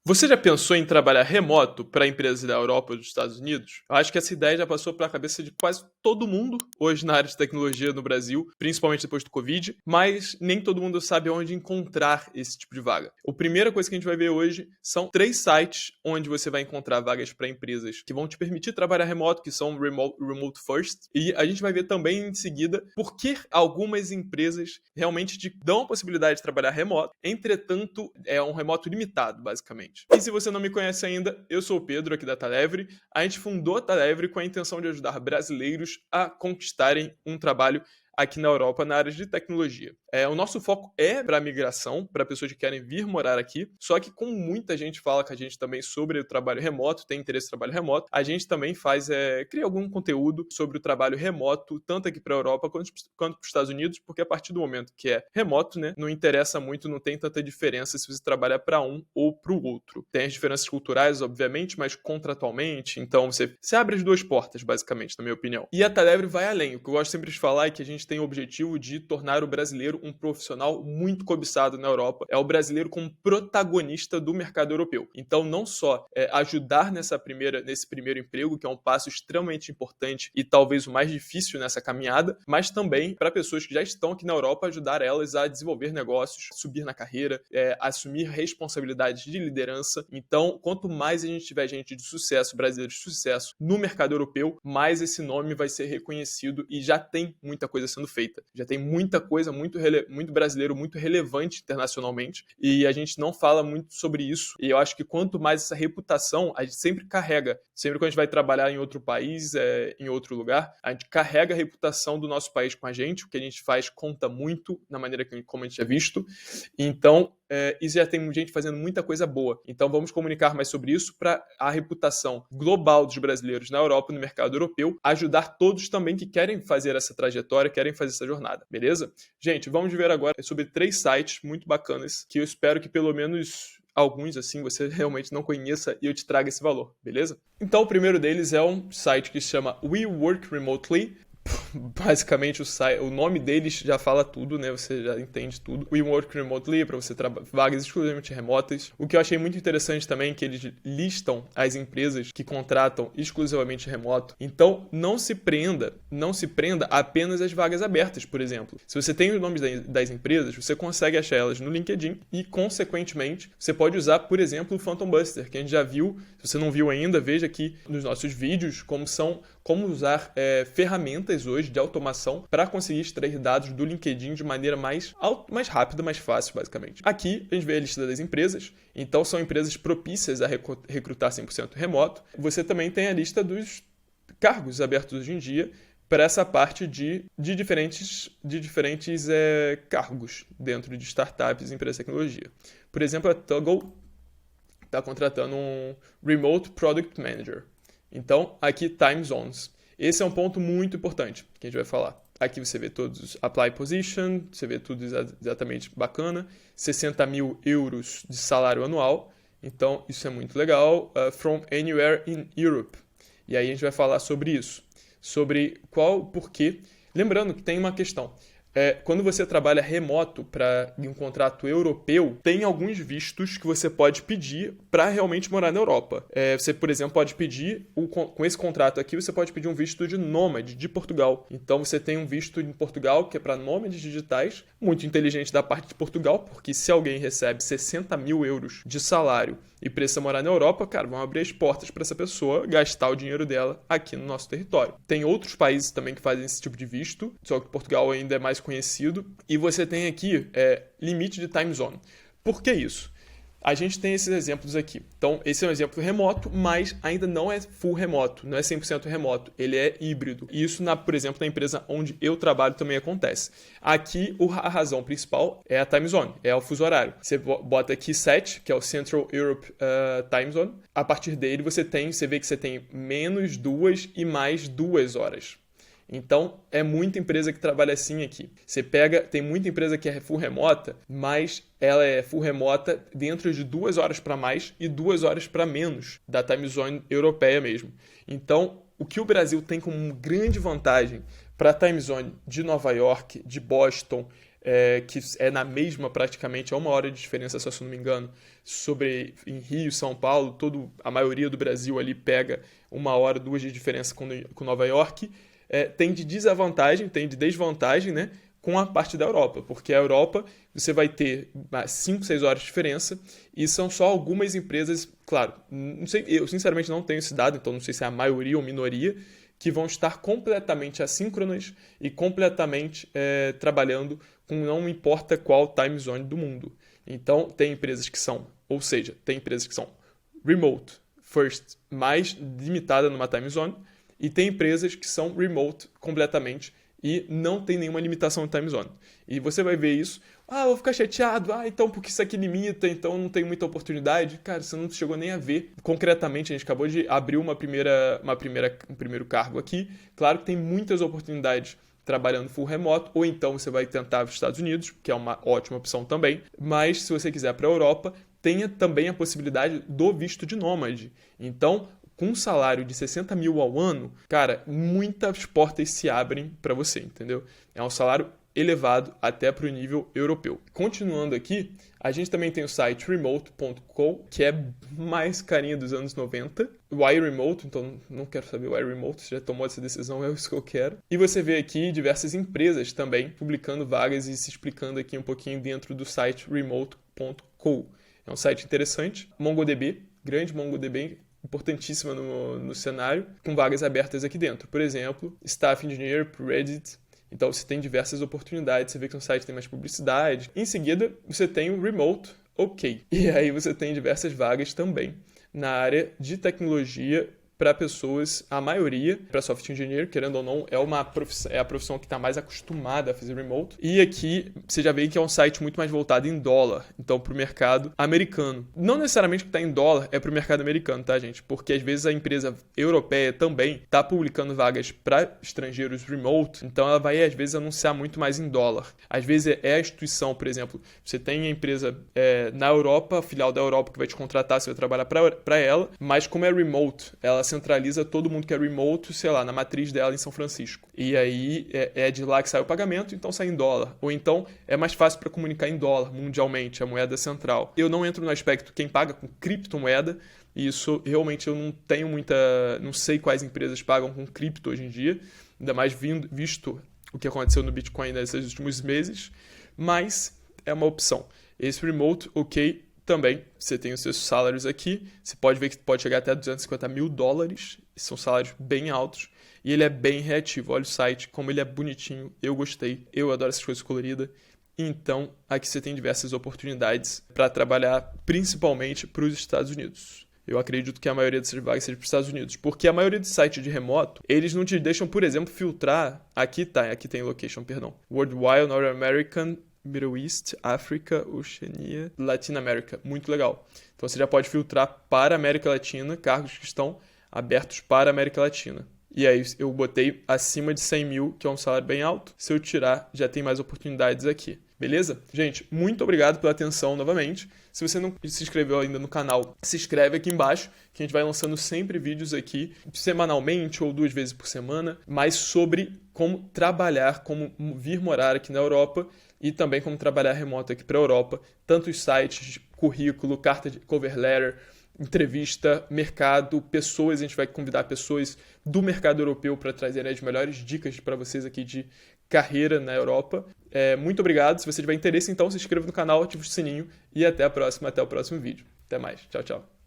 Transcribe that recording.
Você já pensou em trabalhar remoto para empresas da Europa ou dos Estados Unidos? Eu acho que essa ideia já passou pela cabeça de quase todo mundo hoje na área de tecnologia no Brasil, principalmente depois do Covid, mas nem todo mundo sabe onde encontrar esse tipo de vaga. A primeira coisa que a gente vai ver hoje são 3 sites onde você vai encontrar vagas para empresas que vão te permitir trabalhar remoto, que são Remote First, e a gente vai ver também em seguida por que algumas empresas realmente te dão a possibilidade de trabalhar remoto, entretanto é um remoto limitado, basicamente. E se você não me conhece ainda, eu sou o Pedro aqui da Talevre. A gente fundou a Talevre com a intenção de ajudar brasileiros a conquistarem um trabalho aqui na Europa na área de tecnologia. O nosso foco é para a migração, para pessoas que querem vir morar aqui, só que como muita gente fala com a gente também sobre o trabalho remoto, tem interesse no trabalho remoto, a gente também cria algum conteúdo sobre o trabalho remoto, tanto aqui para a Europa quanto para os Estados Unidos, porque a partir do momento que é remoto, né, não interessa muito, não tem tanta diferença se você trabalha para um ou para o outro. Tem as diferenças culturais, obviamente, mas contratualmente, então você abre as duas portas, basicamente, na minha opinião. E a Talevre vai além. O que eu gosto sempre de falar é que a gente tem o objetivo de tornar o brasileiro um profissional muito cobiçado na Europa. É o brasileiro como protagonista do mercado europeu. Então, não só ajudar nesse primeiro emprego, que é um passo extremamente importante e talvez o mais difícil nessa caminhada, mas também para pessoas que já estão aqui na Europa, ajudar elas a desenvolver negócios, subir na carreira, assumir responsabilidades de liderança. Então, quanto mais a gente tiver gente de sucesso, brasileiros de sucesso no mercado europeu, mais esse nome vai ser reconhecido e já tem muita coisa sendo feita. Já tem muita coisa, muito brasileiro, muito relevante internacionalmente, e a gente não fala muito sobre isso, e eu acho que quanto mais essa reputação, a gente sempre carrega, sempre quando a gente vai trabalhar em outro país, em outro lugar, a gente carrega a reputação do nosso país com a gente, o que a gente faz conta muito na maneira como a gente é visto, então e já tem gente fazendo muita coisa boa. Então vamos comunicar mais sobre isso para a reputação global dos brasileiros na Europa, no mercado europeu, ajudar todos também que querem fazer essa trajetória, querem fazer essa jornada, beleza? Gente, vamos ver agora sobre 3 sites muito bacanas que eu espero que pelo menos alguns, assim, você realmente não conheça e eu te traga esse valor, beleza? Então o primeiro deles é um site que se chama We Work Remotely. Basicamente o nome deles já fala tudo, né? Você já entende tudo. We Work Remotely, para você vagas exclusivamente remotas. O que eu achei muito interessante também é que eles listam as empresas que contratam exclusivamente remoto. Então, não se prenda apenas às vagas abertas, por exemplo. Se você tem os nomes das empresas, você consegue achar elas no LinkedIn e, consequentemente, você pode usar, por exemplo, o Phantom Buster, que a gente já viu. Se você não viu ainda, veja aqui nos nossos vídeos como usar ferramentas hoje de automação para conseguir extrair dados do LinkedIn de maneira mais rápida, mais fácil, basicamente. Aqui a gente vê a lista das empresas, então são empresas propícias a recrutar 100% remoto. Você também tem a lista dos cargos abertos hoje em dia para essa parte de diferentes cargos dentro de startups e empresas de tecnologia. Por exemplo, a Toggle está contratando um Remote Product Manager. Então, aqui, Time Zones. Esse é um ponto muito importante que a gente vai falar. Aqui você vê todos os Apply Position, você vê tudo exatamente bacana. 60 mil euros de salário anual. Então, isso é muito legal. From Anywhere in Europe. E aí a gente vai falar sobre isso. Sobre porquê. Lembrando que tem uma questão. Quando você trabalha remoto para um contrato europeu, tem alguns vistos que você pode pedir para realmente morar na Europa. Você, por exemplo, pode pedir, com esse contrato aqui, você pode pedir um visto de nômade de Portugal. Então, você tem um visto em Portugal que é para nômades digitais, muito inteligente da parte de Portugal, porque se alguém recebe 60 mil euros de salário e precisa morar na Europa, cara, vão abrir as portas para essa pessoa gastar o dinheiro dela aqui no nosso território. Tem outros países também que fazem esse tipo de visto, só que Portugal ainda é mais conhecido. E você tem aqui limite de time zone. Por que isso? A gente tem esses exemplos aqui. Então, esse é um exemplo remoto, mas ainda não é full remoto, não é 100% remoto, ele é híbrido. E isso, por exemplo, na empresa onde eu trabalho também acontece. Aqui, a razão principal é a time zone, é o fuso horário. Você bota aqui 7, que é o Central Europe Time Zone. A partir dele, você vê que você tem menos 2 e mais 2 horas. Então, é muita empresa que trabalha assim aqui. Tem muita empresa que é full remota, mas ela é full remota dentro de 2 horas para mais e 2 horas para menos da time zone europeia mesmo. Então, o que o Brasil tem como grande vantagem para a time zone de Nova York, de Boston, que é na mesma praticamente, é 1 hora de diferença, se eu não me engano, em Rio, São Paulo, a maioria do Brasil ali pega 1 hora, 2 de diferença com Nova York, tem de desvantagem, né, com a parte da Europa, porque a Europa você vai ter 5, 6 horas de diferença e são só algumas empresas, claro, não sei, eu sinceramente não tenho esse dado, então não sei se é a maioria ou minoria, que vão estar completamente assíncronas e completamente trabalhando com não importa qual time zone do mundo. Então, tem empresas que são remote first, mais limitada numa time zone, e tem empresas que são remote completamente e não tem nenhuma limitação de time zone. E você vai ver isso, vou ficar chateado, então porque isso aqui limita, então não tem muita oportunidade. Cara, você não chegou nem a ver. Concretamente, a gente acabou de abrir um primeiro cargo aqui. Claro que tem muitas oportunidades trabalhando full remoto, ou então você vai tentar os Estados Unidos, que é uma ótima opção também. Mas se você quiser para a Europa, tenha também a possibilidade do visto de nômade. Então, com um salário de 60 mil ao ano, cara, muitas portas se abrem para você, entendeu? É um salário elevado até para o nível europeu. Continuando aqui, a gente também tem o site remote.com, que é mais carinha dos anos 90. O iRemote, então não quero saber o iRemote, você já tomou essa decisão, é isso que eu quero. E você vê aqui diversas empresas também publicando vagas e se explicando aqui um pouquinho dentro do site remote.com. É um site interessante. MongoDB, grande MongoDB, importantíssima no cenário, com vagas abertas aqui dentro. Por exemplo, Staff Engineer, Reddit. Então você tem diversas oportunidades, você vê que no site tem mais publicidade. Em seguida, você tem o Remote OK. E aí você tem diversas vagas também na área de tecnologia para pessoas, a maioria, para software engineer, querendo ou não, é a profissão que está mais acostumada a fazer remote. E aqui você já vê que é um site muito mais voltado em dólar, então para o mercado americano. Não necessariamente que está em dólar é para o mercado americano, tá, gente? Porque às vezes a empresa europeia também está publicando vagas para estrangeiros remote, então ela vai às vezes anunciar muito mais em dólar. Às vezes é a instituição, por exemplo, você tem a empresa na Europa, a filial da Europa que vai te contratar, você vai trabalhar para ela, mas como é remote, ela centraliza todo mundo que é remote, sei lá, na matriz dela em São Francisco. E aí é de lá que sai o pagamento, então sai em dólar. Ou então é mais fácil para comunicar em dólar mundialmente, a moeda central. Eu não entro no aspecto quem paga com criptomoeda, e isso realmente eu não tenho não sei quais empresas pagam com cripto hoje em dia, ainda mais visto o que aconteceu no Bitcoin nesses últimos meses, mas é uma opção. Esse remote, OK, também, você tem os seus salários aqui, você pode ver que pode chegar até $250 mil, são salários bem altos, e ele é bem reativo. Olha o site, como ele é bonitinho, eu gostei, eu adoro essas coisas coloridas. Então, aqui você tem diversas oportunidades para trabalhar, principalmente para os Estados Unidos. Eu acredito que a maioria dessas vagas seja para os Estados Unidos, porque a maioria dos sites de remoto, eles não te deixam, por exemplo, filtrar, aqui tem location, Worldwide, North American, Middle East, África, Oceania, Latinoamérica. Muito legal. Então você já pode filtrar para a América Latina, cargos que estão abertos para a América Latina. E aí eu botei acima de 100 mil, que é um salário bem alto. Se eu tirar, já tem mais oportunidades aqui. Beleza? Gente, muito obrigado pela atenção novamente. Se você não se inscreveu ainda no canal, se inscreve aqui embaixo, que a gente vai lançando sempre vídeos aqui, semanalmente ou 2 vezes por semana, mais sobre como trabalhar, como vir morar aqui na Europa e também como trabalhar remoto aqui para a Europa, tanto os sites, currículo, carta de cover letter, entrevista, mercado, pessoas, a gente vai convidar pessoas do mercado europeu para trazer as melhores dicas para vocês aqui de carreira na Europa. Muito obrigado, se você tiver interesse, então se inscreva no canal, ative o sininho e até a próxima, até o próximo vídeo. Até mais, tchau, tchau.